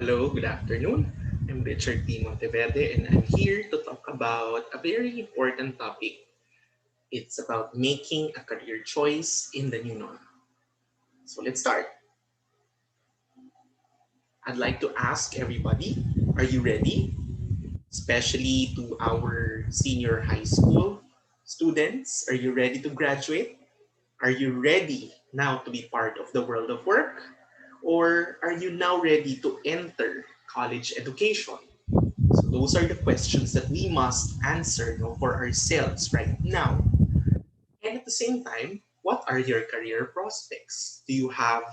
Hello, good afternoon. I'm Richard P. Monteverde and I'm here to talk about a very important topic. It's about making a career choice in the new normal. So let's start. I'd like to ask everybody, are you ready? Especially to our senior high school students, are you ready to graduate? Are you ready now to be part of the world of work? Or are you now ready to enter college education? So those are the questions that we must answer for ourselves right now. And at the same time, what are your career prospects? Do you have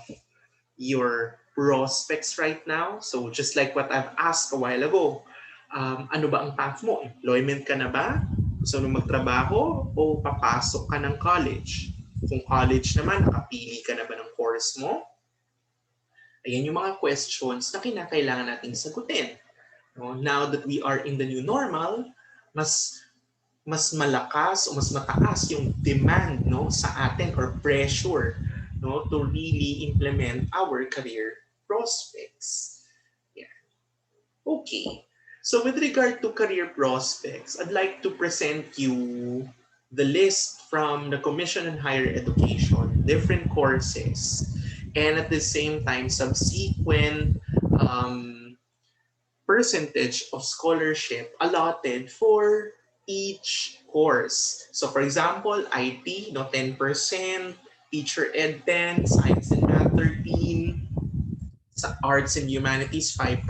your prospects right now? So just like what I've asked a while ago, ano ba ang path mo? Employment ka na ba? Gusto mo magtrabaho o papasok ka ng college? Kung college naman, nakapili ka na ba ng course mo? Ayan yung mga questions na kinakailangan nating sagutin. No? Now that we are in the new normal, mas mas malakas o mas mataas yung demand sa atin or pressure to really implement our career prospects. Yeah. Okay. So with regard to career prospects, I'd like to present you the list from the Commission on Higher Education, different courses, and at the same time, subsequent um, percentage of scholarship allotted for each course. So for example, IT, 10%, teacher ed 10, science and math 13, arts and humanities 5%,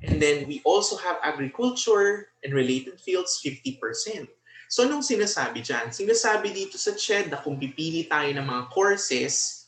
and then we also have agriculture and related fields 50%. So anong sinasabi dyan? Sinasabi dito sa CHED na kung pipili tayo ng mga courses,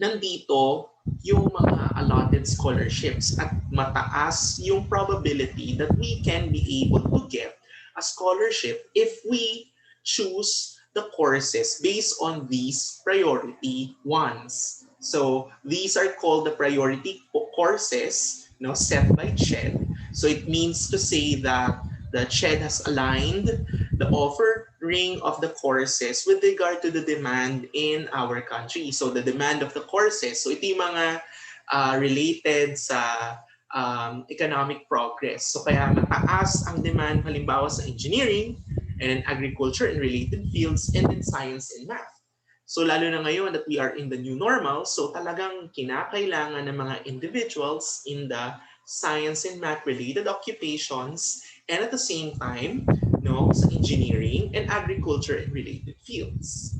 nandito yung mga allotted scholarships at mataas yung probability that we can be able to get a scholarship if we choose the courses based on these priority ones. So these are called the priority courses set by CHED. So it means to say that the CHED has aligned the offering of the courses with regard to the demand in our country. So the demand of the courses, so ito yung mga related sa economic progress. So kaya mataas ang demand halimbawa sa engineering and agriculture and related fields and then science and math. So lalo na ngayon that we are in the new normal, so talagang kinakailangan ng mga individuals in the science and math related occupations and at the same time, sa engineering and agriculture and related fields.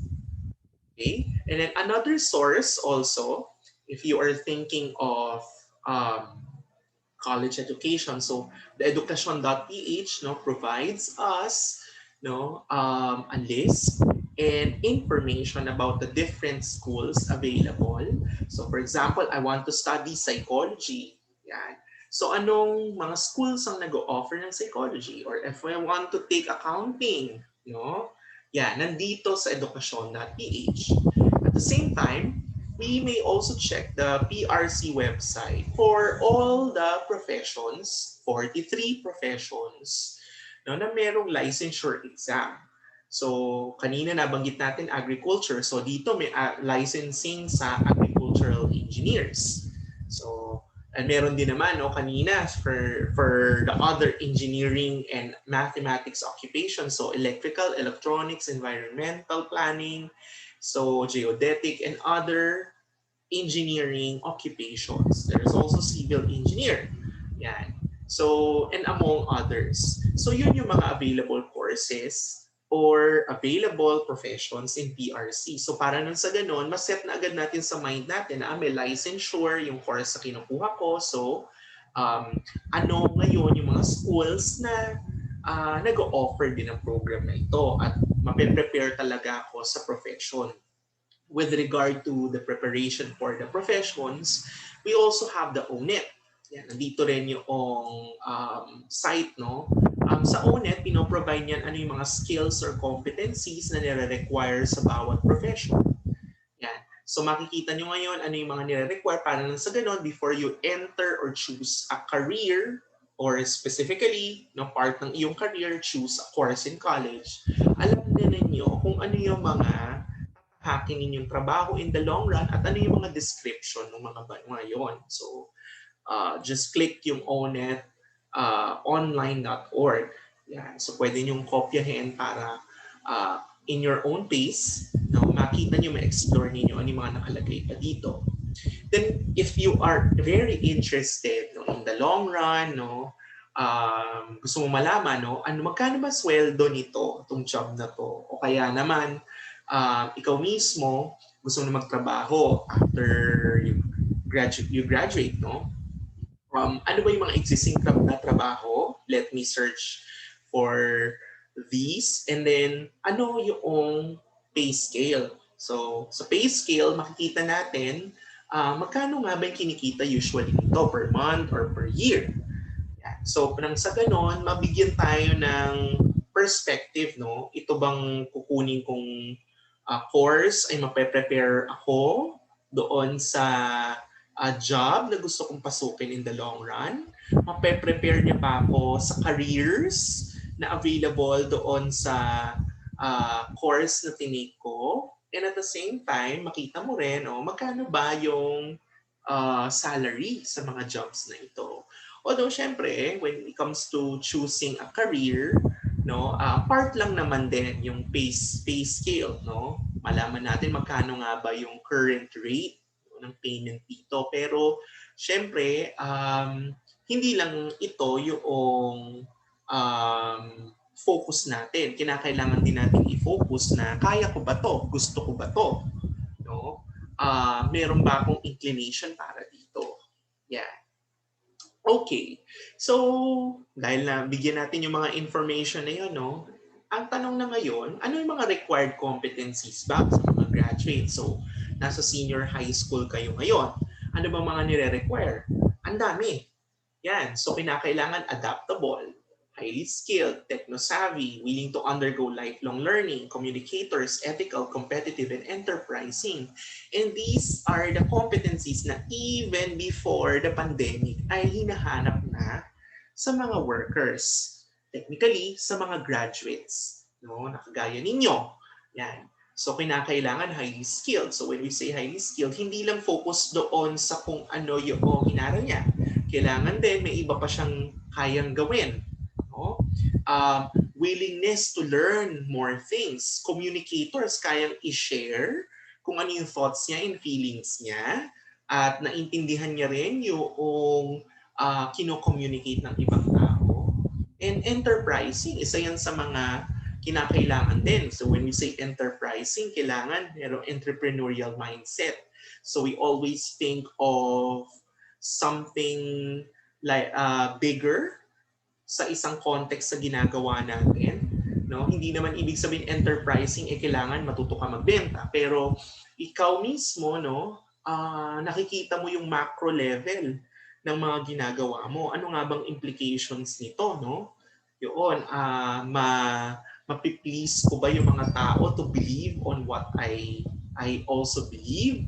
Okay? And then another source also, if you are thinking of college education, so the education.ph provides us a list and information about the different schools available. So for example, I want to study psychology. Yan. So anong mga schools ang nag-o-offer ng psychology? Or if I want to take accounting, yan, nandito sa edukasyon.ph. At the same time, we may also check the PRC website for all the professions, 43 professions, na merong licensure exam. So, kanina nabanggit natin agriculture. So, dito may licensing sa agricultural engineers. So, and meron din naman kanina for the other engineering and mathematics occupations. So, electrical, electronics, environmental planning, so geodetic and other engineering occupations. There's also civil engineer. Yan. So, and among others. So, yun yung mga available courses or available professions in PRC. So, para nun sa ganun, mas-set na agad natin sa mind natin na may licensure yung course na kinukuha ko. So, ano ngayon yung mga schools na nag-o-offer din ng program na ito at mape-prepare talaga ako sa profession. With regard to the preparation for the professions, we also have the ONET. Yan, nandito rin yung site, no? Sa ONET, pino-provide niyan ano yung mga skills or competencies na nire-require sa bawat profession. Yan. So makikita nyo ngayon ano yung mga nire-require para lang sa ganon before you enter or choose a career or specifically, part ng iyong career, choose a course in college. Alam na ninyo kung ano yung mga hacking ninyong trabaho in the long run at ano yung mga description ng mga yon. So, just click yung onet online.org. Yan. So pwede niyong kopyahin para in your own pace, no, makita niyo, ma-explore niyo ano yung mga nakalagay pa dito. Then if you are very interested, no, in the long run, no, gusto mo malaman, no, ano magkano ba sweldo nito, itong job na to, o kaya naman ikaw mismo gusto mo na magtrabaho after you graduate, no? Ano ba yung mga existing na trabaho? Let me search for these. And then, ano yung pay scale? So, sa pay scale, makikita natin magkano nga ba yung kinikita usually nito per month or per year. Yan. So, nang sa ganon, mabigyan tayo ng perspective, no? Ito bang kukunin kong course ay mape-prepare ako doon sa job na gusto kong pasukin in the long run? Mape-prepare niya pa ako sa careers na available doon sa course na tinake ko? And at the same time, makita mo rin, magkano ba yung salary sa mga jobs na ito. Although, syempre, when it comes to choosing a career, no, part lang naman din yung pay scale, no? Malaman natin magkano nga ba yung current rate, no, ng payment dito. Pero syempre, hindi lang ito yung focus natin. Kinakailangan din natin i-focus na kaya ko ba to? Gusto ko ba to? No? Meron ba akong inclination para dito? Yeah. Okay. So, dahil na bigyan natin yung mga information na yun, no? Ang tanong na ngayon, ano yung mga required competencies ba sa mga graduates? So, nasa senior high school kayo ngayon. Ano ba mga nire-require? Ang dami. Yan. So, kinakailangan adaptable, highly skilled, techno-savvy, willing to undergo lifelong learning, communicators, ethical, competitive, and enterprising. And these are the competencies na even before the pandemic ay hinahanap na sa mga workers. Technically, sa mga graduates. No? Nakagaya ninyo. Yan. So, kinakailangan highly skilled. So, when we say highly skilled, hindi lang focus doon sa kung ano yung inaral niya. Kailangan din, may iba pa siyang kayang gawin. No? Willingness to learn more things. Communicators, kayang i-share kung ano yung thoughts niya and feelings niya at naintindihan niya rin yung kino-communicate ng ibang tao. And enterprising, isa yan sa mga kinakailangan din. So when we say enterprising, kailangan merong entrepreneurial mindset. So we always think of something like bigger sa isang context sa ginagawa natin. No? Hindi naman ibig sabihin enterprising kailangan matuto ka magbenta, pero ikaw mismo, no, nakikita mo yung macro level ng mga ginagawa mo. Ano nga bang implications nito, no? Yun, mapiplease ko ba yung mga tao to believe on what I also believe?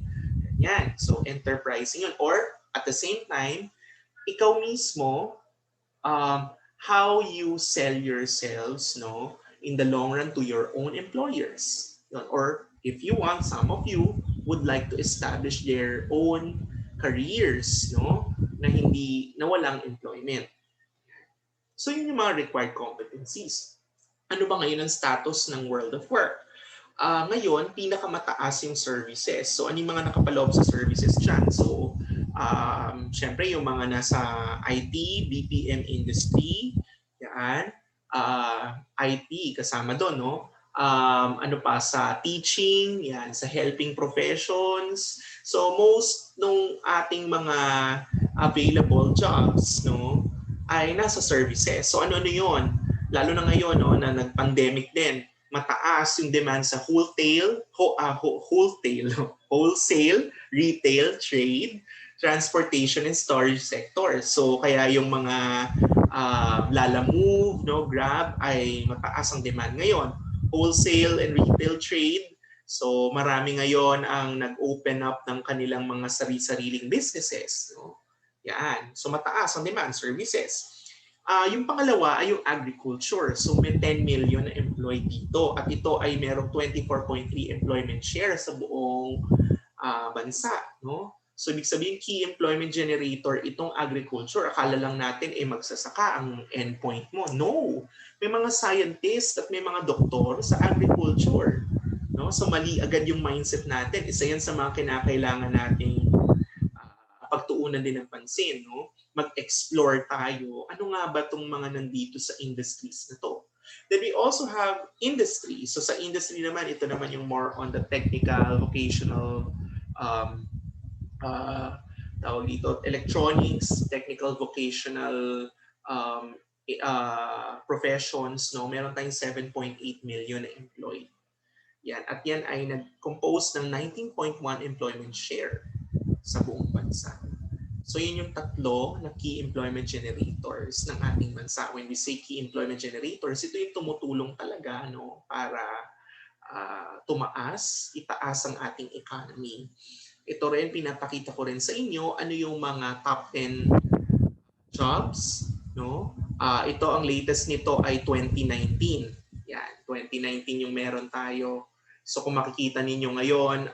Yan. So enterprising yun. Or at the same time, ikaw mismo, how you sell yourselves, no, in the long run to your own employers. Or if you want, some of you would like to establish their own careers, no, na walang employment. So yun yung mga required competencies. Ano ba ngayon ang status ng world of work? Ngayon, pinakamataas yung services. So ano yung mga nakapaloob sa services dyan? So syempre yung mga nasa IT, BPM industry, yan, IT kasama doon, no? Ano pa sa teaching, yan, sa helping professions. So most nung ating mga available jobs, no, ay nasa services. So ano yun? Lalo na ngayon, no, na nag-pandemic din, mataas yung demand sa wholesale, retail, trade, transportation and storage sector. So kaya yung mga Lalamove, no, Grab ay mataas ang demand ngayon. Wholesale and retail trade. So marami ngayon ang nag-open up ng kanilang mga sarili-sariling businesses, no? Yan. So mataas ang demand, services. Yung pangalawa ay yung agriculture. So may 10 million na employed dito at ito ay merong 24.3 employment share sa buong bansa, no? So ibig sabihin, key employment generator itong agriculture. Akala lang natin magsasaka ang endpoint mo. No! May mga scientist at may mga doktor sa agriculture. No? So mali agad yung mindset natin. Isa yan sa mga kinakailangan nating pagtuunan din ng pansin. No? Mag-explore tayo. Ano nga ba itong mga nandito sa industries na to? Then we also have industry. So sa industry naman, ito naman yung more on the technical, vocational, um, tawag dito, electronics, technical, vocational professions. No? Meron tayong 7.8 million na employed. Yan. At yan ay nag-compose ng 19.1 employment share sa buong bansa. So yun yung tatlo na key employment generators ng ating bansa. When we say key employment generators, ito yung tumutulong talaga para itaas ang ating economy. Ito rin, pinapakita ko rin sa inyo ano yung mga top 10 jobs. Ito, ang latest nito ay 2019. Yan, 2019 yung meron tayo. So kung makikita ninyo ngayon,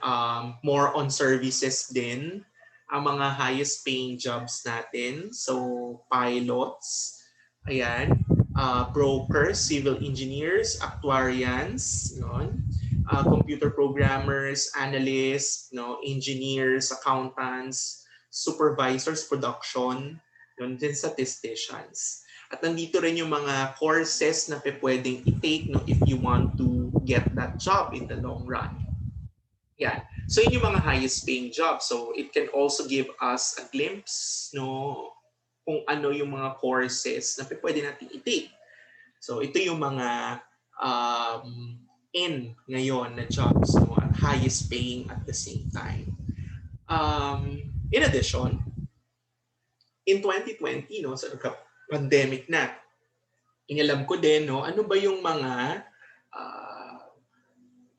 more on services din ang mga highest paying jobs natin. So pilots, ayan, brokers, civil engineers, actuarians, computer programmers, analysts, engineers, accountants, supervisors, production, din statisticians. At nandito rin yung mga courses na pwedeng i-take if you want to get that job in the long run. Yeah. So yun yung mga highest paying jobs. So it can also give us a glimpse kung ano yung mga courses na pwede natin i-take. So ito yung mga in ngayon na jobs, at highest paying at the same time. In addition, in 2020, sa pandemic na, inalam ko din, ano ba yung mga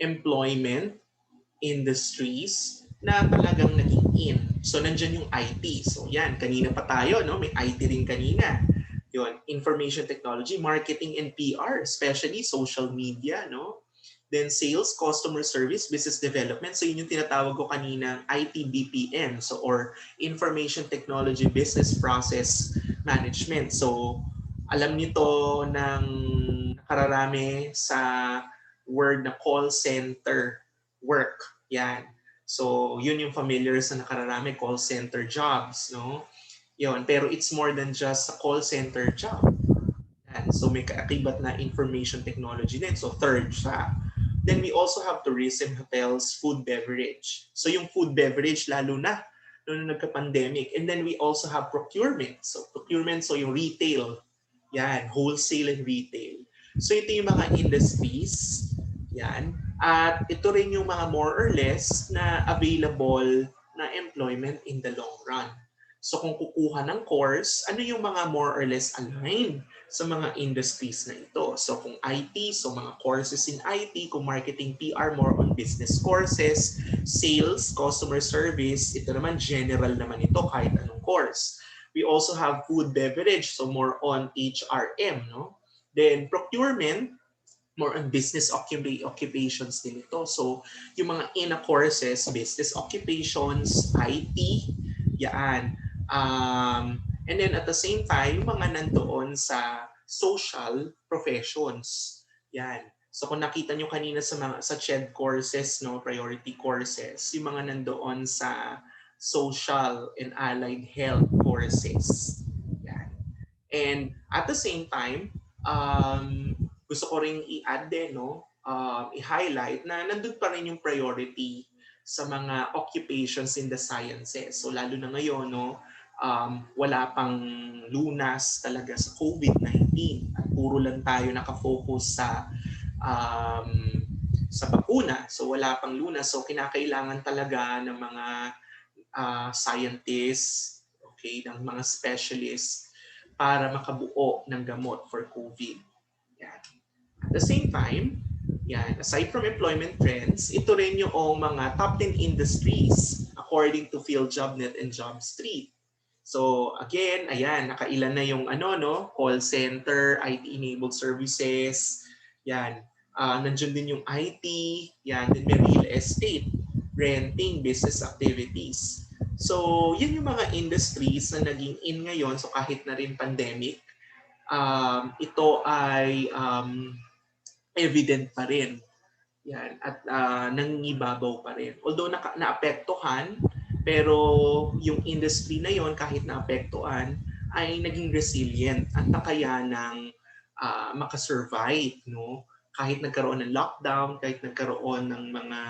employment industries na talagang naging in. So nandiyan yung IT. So yan, kanina pa tayo, may IT rin kanina. Yun, information technology, marketing and PR, especially social media, Then sales, customer service, business development. So yun yung tinatawag ko kanina IT BPM, or information technology business process management. So alam nito ng nakararami sa word na call center work. Yan. So yun yung familiar sa nakararami, call center jobs, Yun, pero it's more than just a call center job. Yan. So may kaakibat na information technology din. So third siya. Then we also have tourism, hotels, food, beverage. So yung food, beverage, lalo na nung nagka-pandemic. And then we also have procurement. So procurement, so yung retail. Yan, wholesale and retail. So ito yung mga industries. Yan. At ito rin yung mga more or less na available na employment in the long run. So kung kukuha ng course, ano yung mga more or less aligned sa mga industries na ito? So kung IT, so mga courses in IT, kung marketing PR, more on business courses, sales, customer service, ito naman general naman ito kahit anong course. We also have food beverage, so more on HRM, Then procurement, more on business occupations din ito. So yung mga INA courses, business occupations, IT, yan. And then at the same time, mga nandoon sa social professions. Yan. So kung nakita nyo kanina sa CHED courses, priority courses, yung mga nandoon sa social and allied health courses. Yan. And at the same time, gusto ko ring i-add din, i-highlight na nandun pa rin yung priority sa mga occupations in the sciences. So lalo na ngayon, wala pang lunas talaga sa COVID-19 at puro lang tayo nakafocus sa bakuna. So wala pang lunas. So kinakailangan talaga ng mga scientists, ng mga specialists para makabuo ng gamot for COVID. Yan. At the same time, aside from employment trends, ito rin yung mga top 10 industries according to PhilJobNet and JobStreet. So again, ayan, nakailan na yung call center, IT-enabled services, yan. Nandiyan din yung IT, yan, din may real estate, renting, business activities. So, yun yung mga industries na naging in ngayon. So, kahit na rin pandemic, ito ay evident pa rin. Yan. At nangingibabaw pa rin. Although naapektuhan, pero yung industry na yon kahit naapektuhan, ay naging resilient at nakayanang makasurvive. No? Kahit nagkaroon ng lockdown, kahit nagkaroon ng mga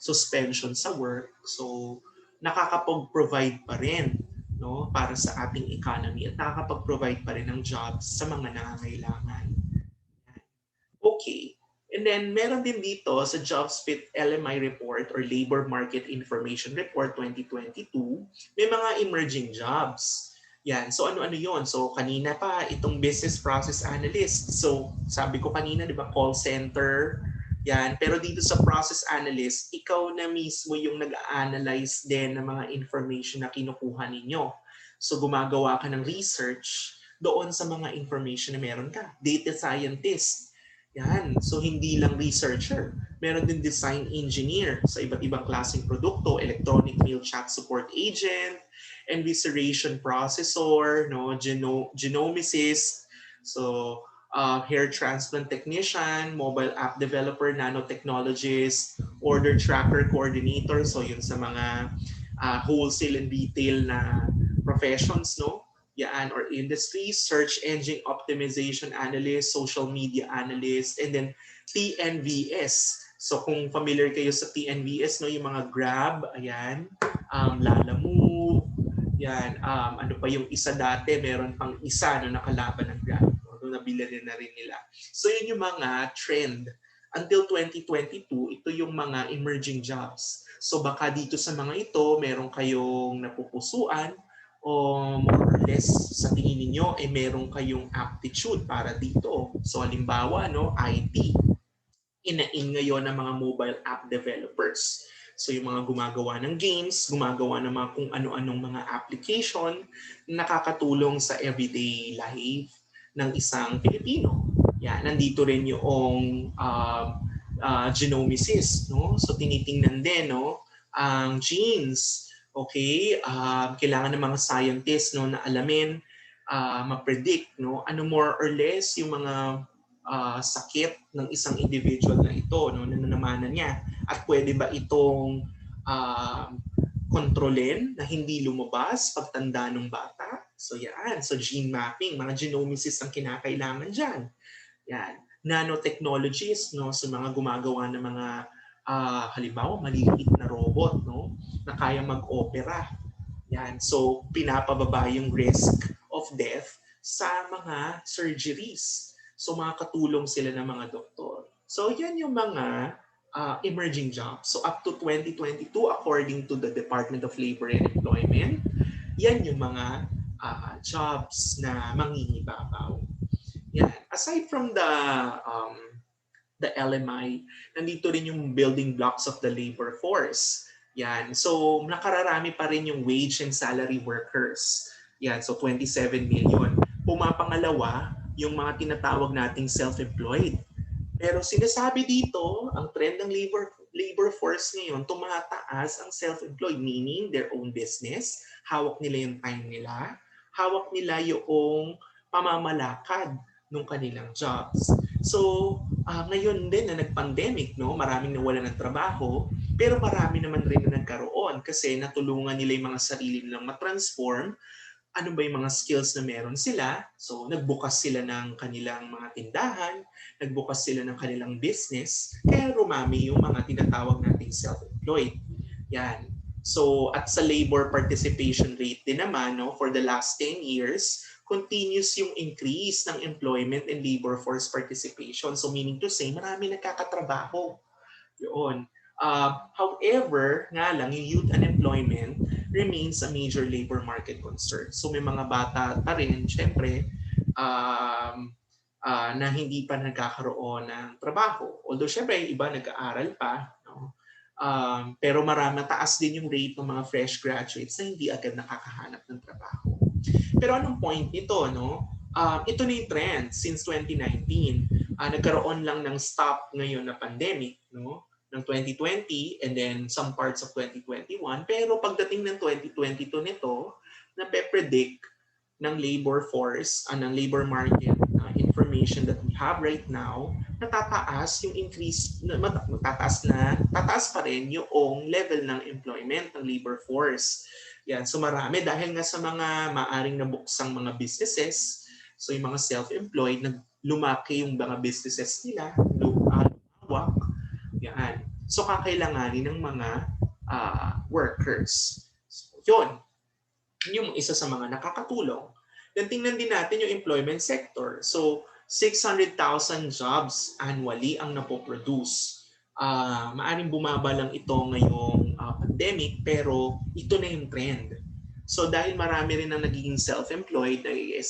suspension sa work. So, nakakapag-provide pa rin, no, para sa ating economy at nakakapag-provide pa rin ng jobs sa mga nangangailangan. Okay. And then meron din dito sa JobsFit LMI report or Labor Market Information Report 2022, may mga emerging jobs. Yan. So ano-ano 'yon? So kanina pa itong business process analyst. So sabi ko kanina, 'di ba, call center. Yan. Pero dito sa process analyst, ikaw na mismo yung nag-analyze din ng mga information na kinukuha ninyo. So gumagawa ka ng research doon sa mga information na meron ka. Data scientist. Yan. So hindi lang researcher. Meron din design engineer sa iba't ibang klaseng produkto, electronic mail chat support agent, evisceration processor, no, genomicist, so hair transplant technician, mobile app developer, nanotechnologist, order tracker coordinator, so yun sa mga wholesale and retail na professions, no? Yan, or industry, search engine optimization analyst, social media analyst, and then TNVS. So kung familiar kayo sa TNVS, no, yung mga Grab, ayan, Lalamove, yan, ano pa yung isa dati, meron pang isa no, nakalaban ng Grab. No, nabili na rin nila. So yun yung mga trend. Until 2022, ito yung mga emerging jobs. So baka dito sa mga ito, meron kayong napupusuan o more or less sa tingin ninyo ay meron kayong aptitude para dito. So halimbawa, no, IT. Inain ngayon ng mga mobile app developers. So yung mga gumagawa ng games, gumagawa ng mga kung ano-anong mga application na nakakatulong sa everyday life ng isang Pilipino. Yan, nandito rin yung genomicist, no? So tinitingnan din, no, ang genes. Okay, kailangan ng mga scientists, no, na alamin, ma-predict, no, ano more or less yung mga sakit ng isang individual na ito, no, na nanamanan niya, at pwede ba itong kontrolin na hindi lumabas pagtanda ng bata. So yan, so gene mapping, mga genomicists ang kinakailangan dyan. Yan, nanotechnologists, no, sa mga gumagawa ng mga halimbawa maliliit na robot, no, na kaya mag-opera. Yan, so pinapababa yung risk of death sa mga surgeries. So makakatulong sila ng mga doktor. So yan yung mga emerging jobs. So up to 2022, according to the Department of Labor and Employment, yan yung mga jobs na mangingibabaw. Yan. Aside from the LMI, nandito rin yung building blocks of the labor force. Yan. So nakararami pa rin yung wage and salary workers. Yan. So 27 million. Pumapangalawa yung mga tinatawag nating self-employed. Pero sinasabi dito, ang trend ng labor force ngayon, tumataas ang self-employed, meaning their own business, hawak nila yung time nila, hawak nila yung pamamalakad ng kanilang jobs. So, ngayon din na nag-pandemic, no, maraming nawalan ng trabaho, pero marami naman rin na nagkaroon kasi natulungan nila yung mga sarili nilang matransform. Ano ba yung mga skills na meron sila? So, nagbukas sila ng kanilang mga tindahan, nagbukas sila ng kanilang business, kaya rumami yung mga tinatawag nating self-employed. Yan. So, at sa labor participation rate din naman, no, for the last 10 years, continuous yung increase ng employment and labor force participation. So, meaning to say, marami nagkakatrabaho. Yun. However, nga lang, yung youth unemployment remains a major labor market concern. So may mga bata pa rin, syempre, na hindi pa nagkakaroon ng trabaho. Although syempre, iba nag-aaral pa. No? Pero mataas din yung rate ng mga fresh graduates na hindi agad nakakahanap ng trabaho. Pero anong point nito? No? Ito na yung trend since 2019. Nagkaroon lang ng stop ngayon na pandemic. No? ng 2020 and then some parts of 2021. Pero pagdating ng 2022 nito, nape-predict ng labor force, ng labor market information that we have right now, natataas yung increase, tataas pa rin yung level ng employment ng labor force. Yan, so marami dahil nga sa mga maaring nabuksang mga businesses, so yung mga self-employed, lumaki yung mga businesses nila, lumawak, yan. So kakailanganin ng mga workers. So, yun, yung isa sa mga nakakatulong. Then tingnan din natin yung employment sector. So 600,000 jobs annually ang napoproduce. Maaring bumaba lang ito ngayong pandemic pero ito na yung trend. So dahil marami rin ang nagiging self-employed,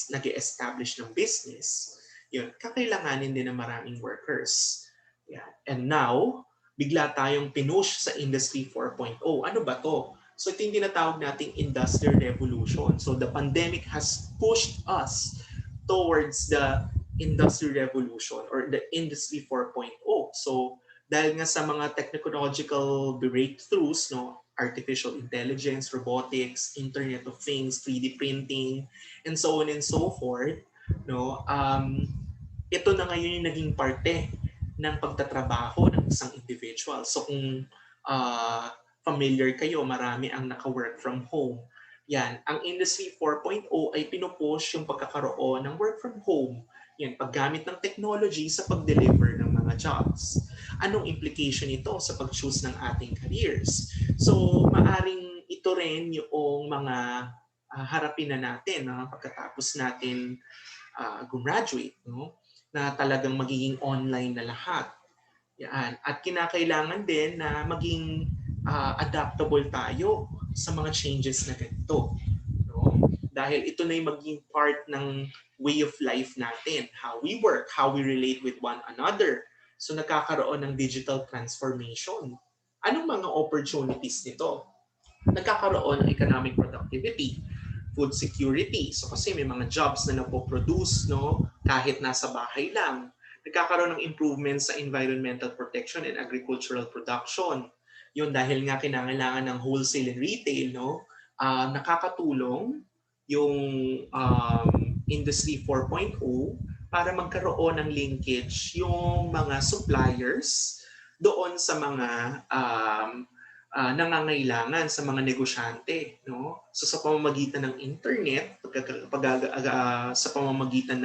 nag-establish ng business, yun, kakailanganin din ng maraming workers. Yeah. And now, bigla tayong pinush sa Industry 4.0. Ano ba to? So ito yung tinatawag nating Industrial Revolution. So the pandemic has pushed us towards the Industrial Revolution or the Industry 4.0. So dahil nga sa mga technological breakthroughs, no, artificial intelligence, robotics, Internet of Things, 3D printing, and so on and so forth, no, ito na ngayon yung naging parte ng pagtatrabaho ng isang individual. So kung familiar kayo, marami ang naka-work from home. Yan, ang Industry 4.0 ay pinupush yung pagkakaroon ng work from home. Yan, paggamit ng technology sa pag-deliver ng mga jobs. Anong implication nito sa pag-choose ng ating careers? So, maaring ito rin yung mga harapin na natin pagkatapos natin gumraduate, no? Na talagang magiging online na lahat. Yan. At kinakailangan din na maging adaptable tayo sa mga changes na ganito. No? Dahil ito na yung maging part ng way of life natin. How we work, how we relate with one another. So nagkakaroon ng digital transformation. Anong mga opportunities nito? Nagkakaroon ng economic productivity, food security. So kasi may mga jobs na napoproduce, no, kahit nasa bahay lang. Nagkakaroon ng improvements sa environmental protection and agricultural production. Yun dahil nga kinakailangan ng wholesale and retail, no, nakakatulong yung Industry 4.0 para magkaroon ng linkage yung mga suppliers doon sa mga nangangailangan sa mga negosyante, no? So sa pamamagitan ng internet, sa pamamagitan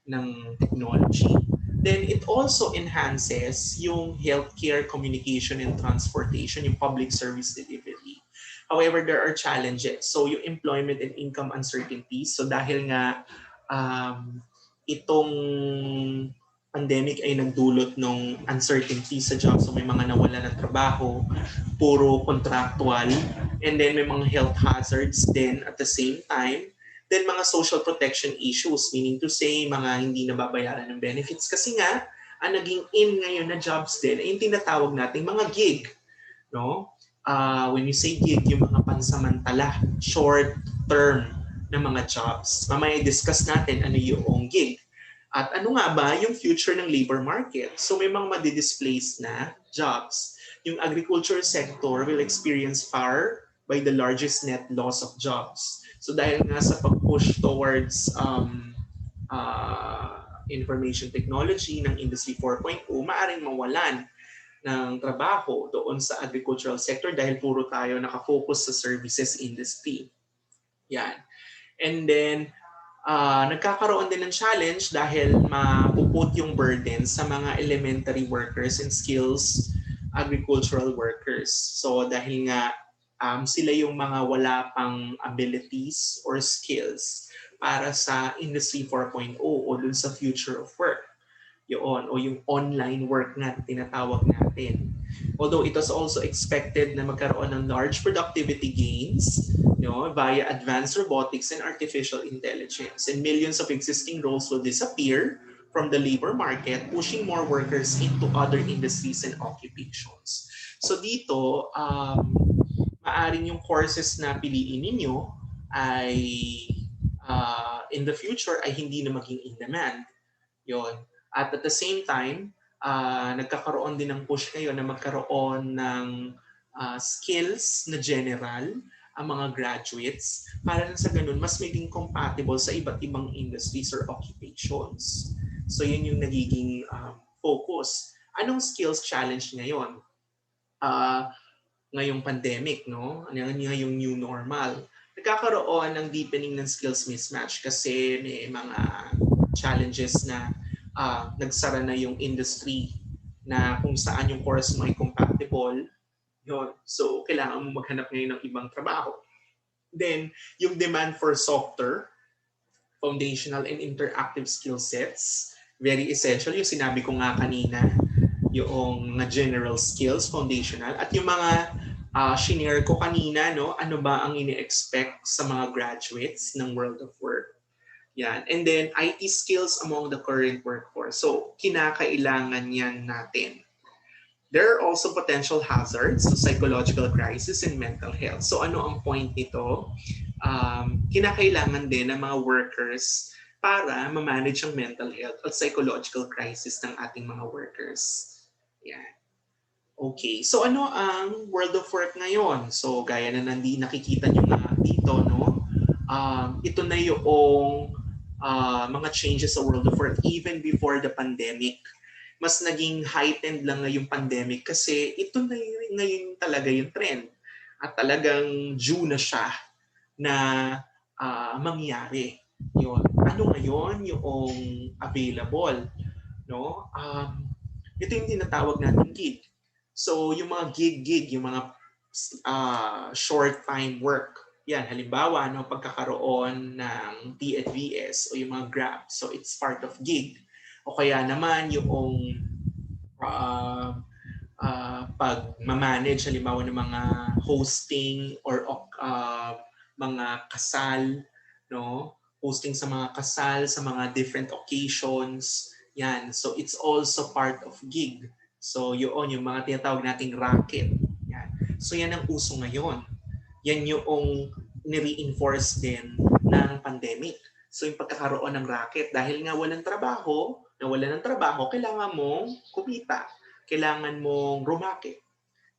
ng technology, then it also enhances yung healthcare, communication, and transportation, yung public service delivery. However, there are challenges. So yung employment and income uncertainties. So dahil nga itong pandemic ay nagdulot ng uncertainty sa job. So may mga nawala ng trabaho, puro contractual, and then may mga health hazards din at the same time. Then mga social protection issues, meaning to say mga hindi nababayaran ng benefits. Kasi nga, ang naging in ngayon na jobs din ay yung tinatawag nating mga gig. No? When you say gig, yung mga pansamantala, short term na mga jobs. Mamaya discuss natin ano yung gig. At ano nga ba yung future ng labor market? So may mga madi-displace na jobs. Yung agriculture sector will experience far by the largest net loss of jobs. So dahil nga sa pag-push towards information technology ng Industry 4.0, maaring mawalan ng trabaho doon sa agricultural sector dahil puro tayo nakafocus sa services industry. Yan. And then, nagkakaroon din ng challenge dahil mapuput yung burden sa mga elementary workers and skills agricultural workers. So dahil nga sila yung mga wala pang abilities or skills para sa Industry 4.0 o dun sa future of work. Yun, o yung online work na tinatawag natin. Although it was also expected na magkaroon ng large productivity gains, via advanced robotics and artificial intelligence. And millions of existing roles will disappear from the labor market, pushing more workers into other industries and occupations. So dito, maaring yung courses na piliin ninyo ay in the future ay hindi na maging in demand. Yon. At the same time, nagkakaroon din ng push ngayon na magkaroon ng skills na general ang mga graduates para na sa ganun mas maging compatible sa iba't ibang industries or occupations. So yun yung nagiging focus. Anong skills challenge ngayon? Uh, Ngayong pandemic, no? Ngayong new normal. Nagkakaroon ng deepening ng skills mismatch kasi may mga challenges na nagsara na yung industry na kung saan yung course mo ay compatible. Yun. So, kailangan mo maghanap ngayon ng ibang trabaho. Then, yung demand for softer, foundational, and interactive skill sets, very essential. Yung sinabi ko nga kanina, yung mga general skills, foundational, at yung mga shinare ko kanina, no, ano ba ang ini-expect sa mga graduates ng world of work. Yan. And then, IT skills among the current workforce. So, kinakailangan yan natin. There are also potential hazards to psychological crisis and mental health. So, ano ang point nito? Kinakailangan din ng mga workers para ma-manage ang mental health at psychological crisis ng ating mga workers. Yan. Okay, so ano ang world of work ngayon? So gaya na nakikita nyo nga dito, no? Ito na yung mga changes sa world of work even before the pandemic. Mas naging heightened lang ngayong pandemic kasi ito na ngayon talaga yung trend. At talagang due na siya na mangyari. Yun. Ano ngayon yung available? No? Ito yung tinatawag natin gig. So, yung mga gig, yung mga short time work. Yan, halimbawa, no, pagkakaroon ng TNVS o yung mga Grab. So, it's part of gig. O kaya naman yung pag-manage, halimbawa ng mga hosting or mga kasal, no? Hosting sa mga kasal, sa mga different occasions. Yan. So, it's also part of gig. So, yun, yung mga tinatawag nating racket. Yan. So, yan ang uso ngayon. Yan yung ni-reinforce din ng pandemic. So, yung pagkakaroon ng racket, dahil nga walang trabaho, nawalan ng trabaho, kailangan mong kumita. Kailangan mong rumakit.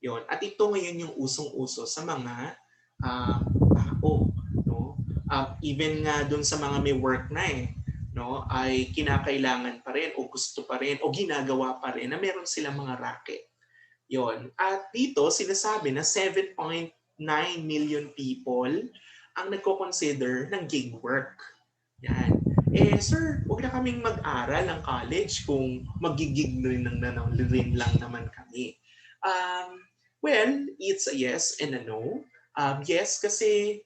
Yun. At ito ngayon yung usong-uso sa mga tao. No? Even nga dun sa mga may work na no, ay kinakailangan pa rin o gusto pa rin o ginagawa pa rin na meron silang mga racket. Yon. At dito sinasabi na 7.9 million people ang nagko-consider ng gig work. Yan. Sir, huwag na kaming mag-aral ng college kung magigig rin lang naman kami. Well, it's a yes and a no. Yes, kasi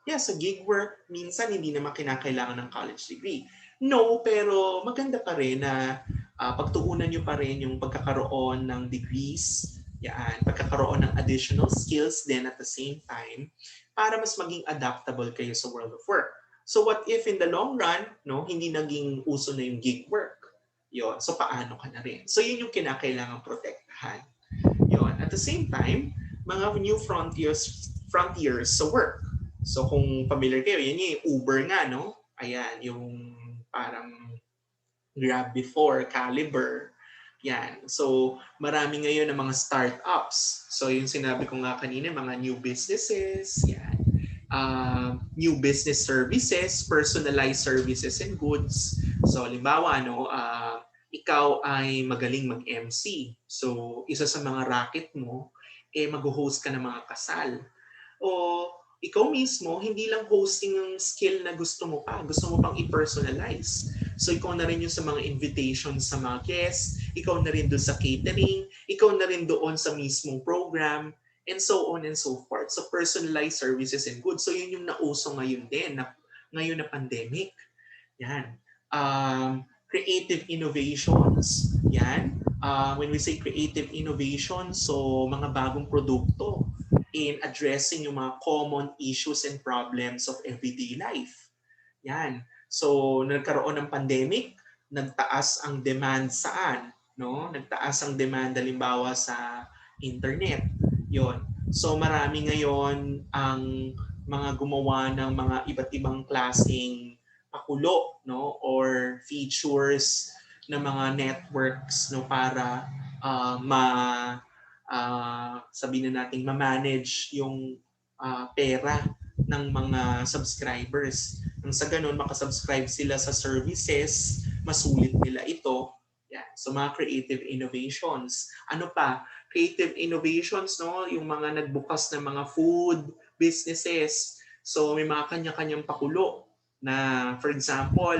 sa gig work, minsan hindi naman kinakailangan ng college degree. No, pero maganda pa rin na pagtuunan nyo pa rin yung pagkakaroon ng degrees, pagkakaroon ng additional skills then at the same time para mas maging adaptable kayo sa world of work. So what if in the long run, no, hindi naging uso na yung gig work? Yon. So paano ka na rin? So yun yung kinakailangang protektahan. Yon. At the same time, mga new frontiers sa work. So kung familiar kayo, yan yung Uber nga, no? Ayan, yung parang Grab before, Caliber. Yan. So marami ngayon ng mga startups. So yung sinabi ko nga kanina, mga new businesses, yan. New business services, personalized services and goods. So halimbawa, no, ikaw ay magaling mag-MC. So isa sa mga racket mo, mag-host ka ng mga kasal. O ikaw mismo, hindi lang hosting ang skill na gusto mo pa. Gusto mo pang i-personalize. So ikaw na rin yung sa mga invitations sa mga guests, ikaw na rin doon sa catering, ikaw na rin doon sa mismong program, and so on and so forth. So personalized services and goods. So yun yung nauso ngayon din, ngayon na pandemic. Yan. Creative innovations. Yan. When we say creative innovation, so mga bagong produkto in addressing yung mga common issues and problems of everyday life. Yan. So, nagkaroon ng pandemic, nagtaas ang demand saan? No? Nagtaas ang demand halimbawa sa internet. Yon. So, marami ngayon ang mga gumawa ng mga iba't ibang klaseng pakulo, no? Or features na mga networks, no, para sabihin na natin ma-manage yung pera ng mga subscribers. Nang sa ganun, makasubscribe sila sa services, masulit nila ito. Yan. So mga creative innovations. Ano pa? Creative innovations, no? Yung mga nagbukas ng mga food businesses. So may mga kanya-kanyang pakulo na, for example,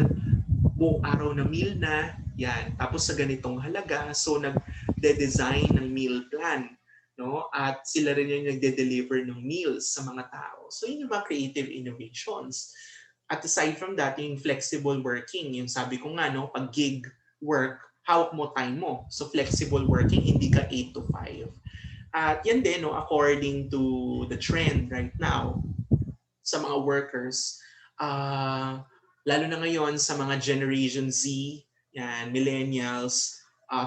buong araw na meal na, yan. Tapos sa ganitong halaga, so nagde-design ng meal plan, no? At sila rin yung nagde-deliver ng meals sa mga tao. So yun yung mga creative innovations. At aside from that, yung flexible working, yung sabi ko nga, no, pag gig work, hawak mo time mo. So flexible working, hindi ka 8 to 5. At yan din, no, according to the trend right now sa mga workers, lalo na ngayon sa mga Generation Z, yan, millennials,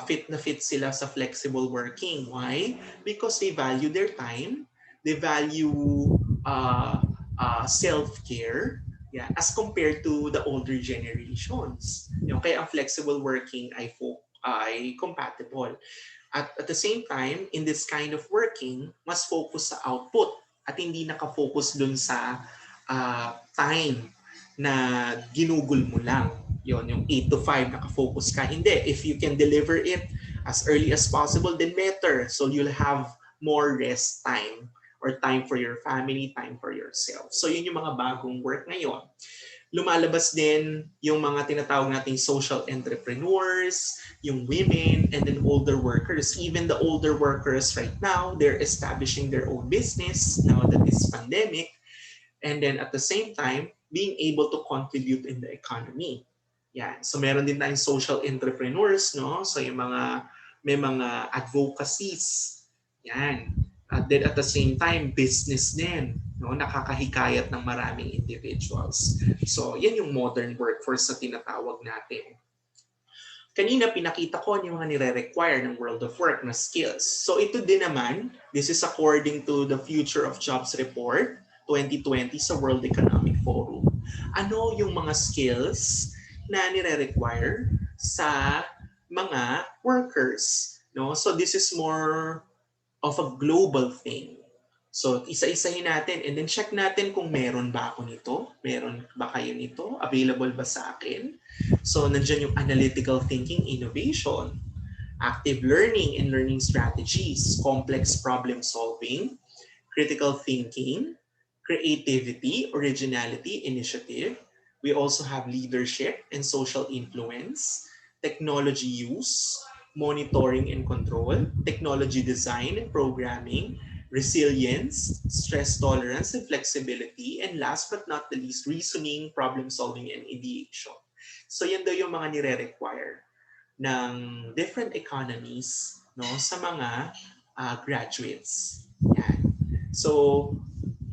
fit na fit sila sa flexible working. Why? Because they value their time, they value uh, self-care, yeah, as compared to the older generations. Kaya ang flexible working ay compatible. At the same time, in this kind of working, mas focus sa output at hindi nakafocus dun sa time na ginugol mo lang. Yung 8 to 5 nakafocus ka. Hindi. If you can deliver it as early as possible, then better. So you'll have more rest time or time for your family, time for yourself. So yun yung mga bagong work ngayon. Lumalabas din yung mga tinatawag nating social entrepreneurs, yung women, and then older workers. Even the older workers right now, they're establishing their own business now that it's pandemic. And then at the same time, being able to contribute in the economy. Yan. So meron din tayong social entrepreneurs, no? So yung may mga advocacies. Yan. At then at the same time, business din, no? Nakakahikayat ng maraming individuals. So yan yung modern workforce na tinatawag natin. Kanina pinakita ko yung mga nire-require ng world of work na skills. So ito din naman, this is according to the Future of Jobs Report 2020 sa World Economic Forum. Ano yung mga skills na nire-require sa mga workers? No? So this is more of a global thing. So, isa-isahin natin and then check natin kung meron ba ako nito, meron ba kayo nito, available ba sa akin. So, nandiyan yung analytical thinking, innovation, active learning and learning strategies, complex problem solving, critical thinking, creativity, originality, initiative. We also have leadership and social influence, technology use, monitoring and control, technology design and programming, resilience, stress tolerance and flexibility, and last but not the least, reasoning, problem solving, and ideation. So yan daw yung mga nire-require ng different economies, no, sa mga graduates. Yan. So,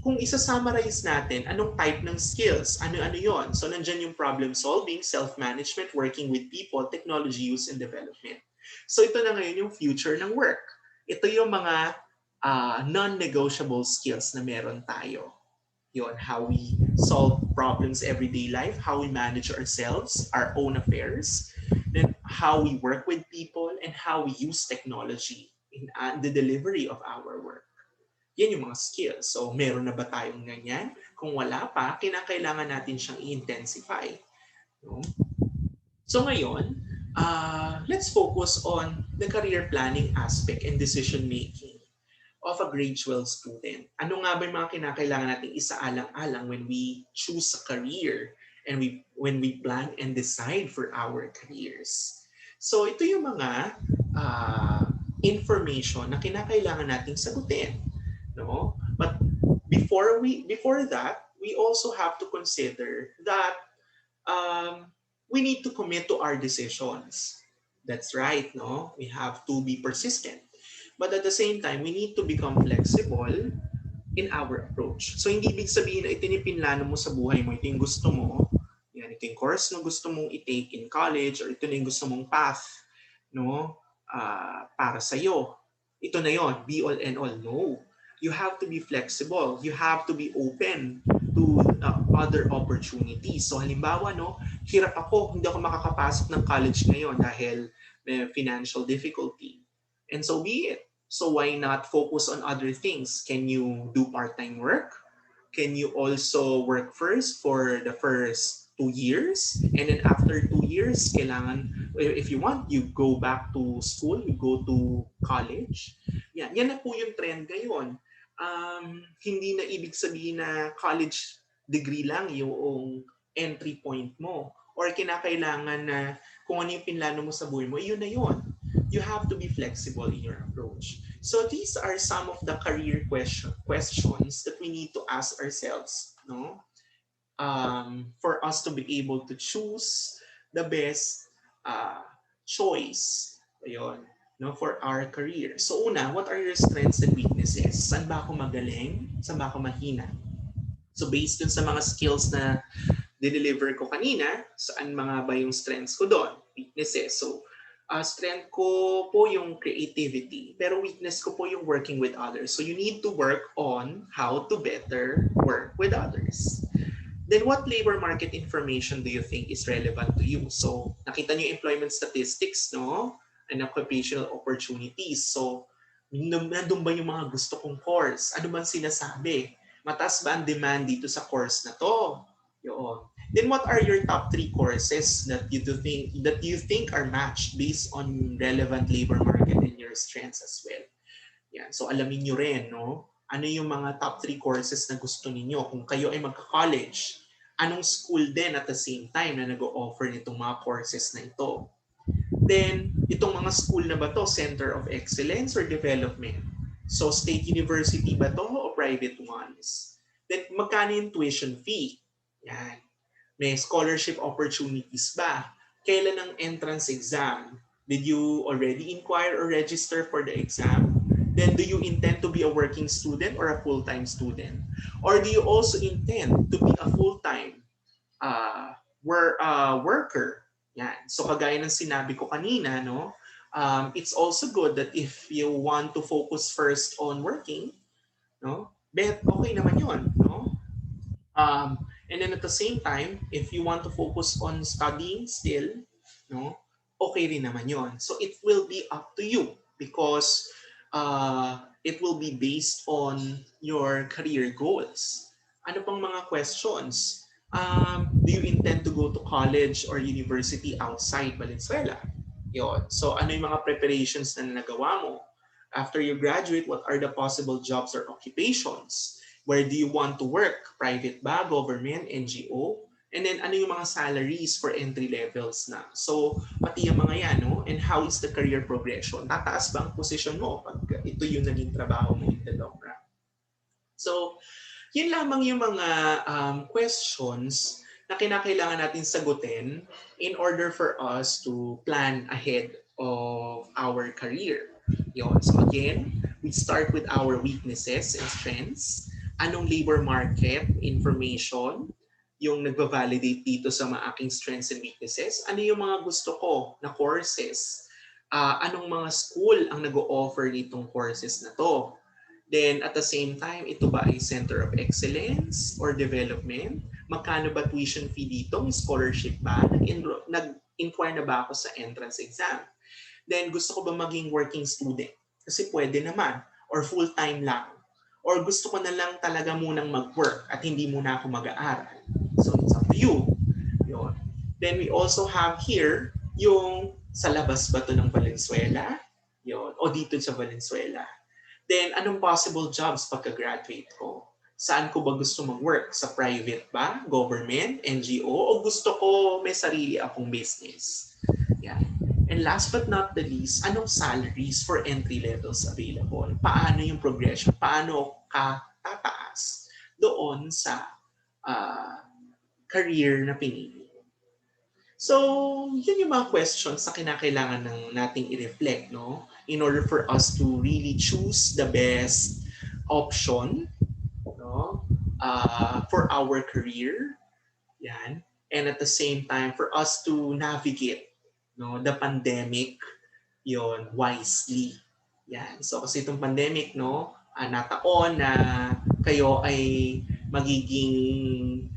kung isa-summarize natin, anong type ng skills? Ano-ano yon? So, nandyan yung problem solving, self-management, working with people, technology use, and development. So, ito na ngayon yung future ng work. Ito yung mga non-negotiable skills na meron tayo. Yon, how we solve problems everyday life, how we manage ourselves, our own affairs, then how we work with people, and how we use technology in the delivery of our work. Yan yung mga skills. So, meron na ba tayong ganyan? Kung wala pa, kinakailangan natin siyang i-intensify. No? So ngayon, let's focus on the career planning aspect and decision making of a grade 12 student. Ano nga ba yung mga kinakailangan natin isaalang-alang when we choose a career and when we plan and decide for our careers? So ito yung mga information na kinakailangan nating sagutin, no? But before that, we also have to consider that we need to commit to our decisions. That's right, no? We have to be persistent. But at the same time, we need to become flexible in our approach. So hindi ibig sabihin na ito yung pinlano mo sa buhay mo, ito yung gusto mo, yan, ito yung course na gusto mong i-take in college, or ito na yung gusto mong path, no? Para sa'yo. Ito na yon, be all and all. No. You have to be flexible. You have to be open other opportunities. So halimbawa, no, hirap ako, hindi ako makakapasok ng college ngayon dahil may financial difficulty. And so be it. So why not focus on other things? Can you do part-time work? Can you also work first for the first 2 years? And then after 2 years, kailangan, if you want, you go back to school, you go to college. Yan na po yung trend ngayon. Hindi na ibig sabihin na college degree lang yung entry point mo. Or kinakailangan na kung ano yung pinlano mo sa buhay mo, yun na yun. You have to be flexible in your approach. So these are some of the career questions that we need to ask ourselves, no? For us to be able to choose the best uh, choice, ayun, no, for our career. So una, what are your strengths and weaknesses? Saan ba ako magaling? Saan ba ako mahina? So based dun sa mga skills na deliver ko kanina, saan mga ba yung strengths ko doon? Weaknesses. So strength ko po yung creativity, pero weakness ko po yung working with others. So you need to work on how to better work with others. Then what labor market information do you think is relevant to you? So nakita niyo yung employment statistics, no? And occupational opportunities. So nandun ba yung mga gusto kong course? Ano bang sinasabi? Mataas ba ang demand dito sa course na to? Yun. Then what are your top 3 courses that you think are matched based on relevant labor market and your strengths as well? Yan. So alamin nyo rin, no? Ano yung mga top 3 courses na gusto ninyo? Kung kayo ay magka-college, anong school din at the same time na nag-o-offer nitong mga courses na ito? Then, itong mga school na ba to, Center of Excellence or Development? So, state university ba to o private ones? Then, magkano yung tuition fee? Yan. May scholarship opportunities ba? Kailan ang entrance exam? Did you already inquire or register for the exam? Then do you intend to be a working student or a full-time student? Or do you also intend to be a full-time worker? Yan. So kagaya ng sinabi ko kanina, no? It's also good that if you want to focus first on working, no? Bet okay naman 'yon, no? And then at the same time, if you want to focus on studying still, no? Okay rin naman 'yon. So it will be up to you because it will be based on your career goals. Ano pang mga questions? Do you intend to go to college or university outside Valenzuela? Yon. So ano yung mga preparations na nagawa mo? After you graduate, what are the possible jobs or occupations? Where do you want to work? Private ba, government, NGO? And then ano yung mga salaries for entry levels na? So pati yung mga yan, no? And how is the career progression? Tataas ba ang position mo pag ito yung naging trabaho mo in the long run? So yun lamang yung mga questions na kinakailangan natin sagutin in order for us to plan ahead of our career. Yun. So again, we start with our weaknesses and strengths. Anong labor market information yung nagva-validate dito sa mga aking strengths and weaknesses? Ano yung mga gusto ko na courses? Anong mga school ang nag-o-offer nitong courses na to? Then at the same time, ito ba ay Center of Excellence or Development? Magkano ba tuition fee dito? May scholarship ba? Nag-inquire na ba ako sa entrance exam? Then gusto ko ba maging working student? Kasi pwede naman. Or full-time lang. Or gusto ko na lang talaga munang mag-work at hindi muna ako mag-aaral. So it's up to you. Yun. Then we also have here yung sa labas ba to ng Valenzuela? Yun. O dito sa Valenzuela. Then, anong possible jobs pagka-graduate ko? Saan ko ba gusto mag-work? Sa private ba? Government? NGO? O gusto ko may sarili akong business? Yeah. And last but not the least, anong salaries for entry levels available? Paano yung progression? Paano ka tataas doon sa career na pinili? So, yun yung mga questions na kinakailangan nating i-reflect, no? In order for us to really choose the best option, no? For our career. Yan. And at the same time, for us to navigate, no, the pandemic, yon, wisely. Yan. So, kasi itong pandemic, no, nataon na kayo ay magiging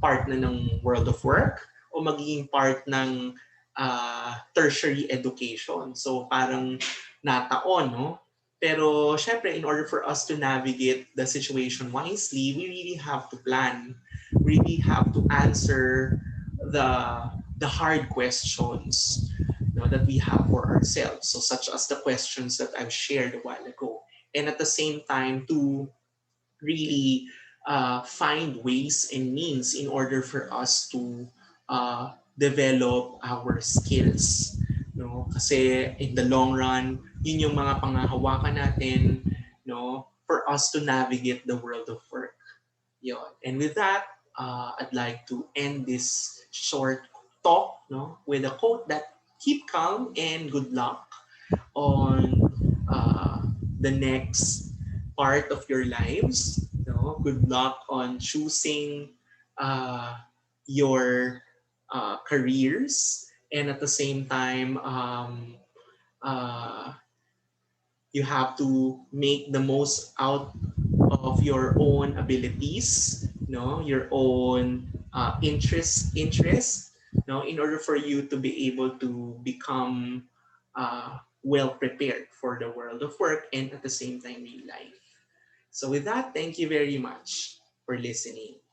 part na ng world of work o magiging part ng tertiary education. So parang nataon, no? Pero syempre, in order for us to navigate the situation wisely, we really have to plan. We really have to answer the the hard questions, that we have for ourselves. So such as the questions that I've shared a while ago. And at the same time, to really find ways and means in order for us to develop our skills. No? Kasi in the long run, yun yung mga pangahawakan natin, for us to navigate the world of work. Yun. And with that, I'd like to end this short talk, with a quote that keep calm and good luck on the next part of your lives. Good luck on choosing uh, your careers, and at the same time, uh, you have to make the most out of your own abilities, your own interest, in order for you to be able to become well prepared for the world of work and at the same time real life. So with that, thank you very much for listening.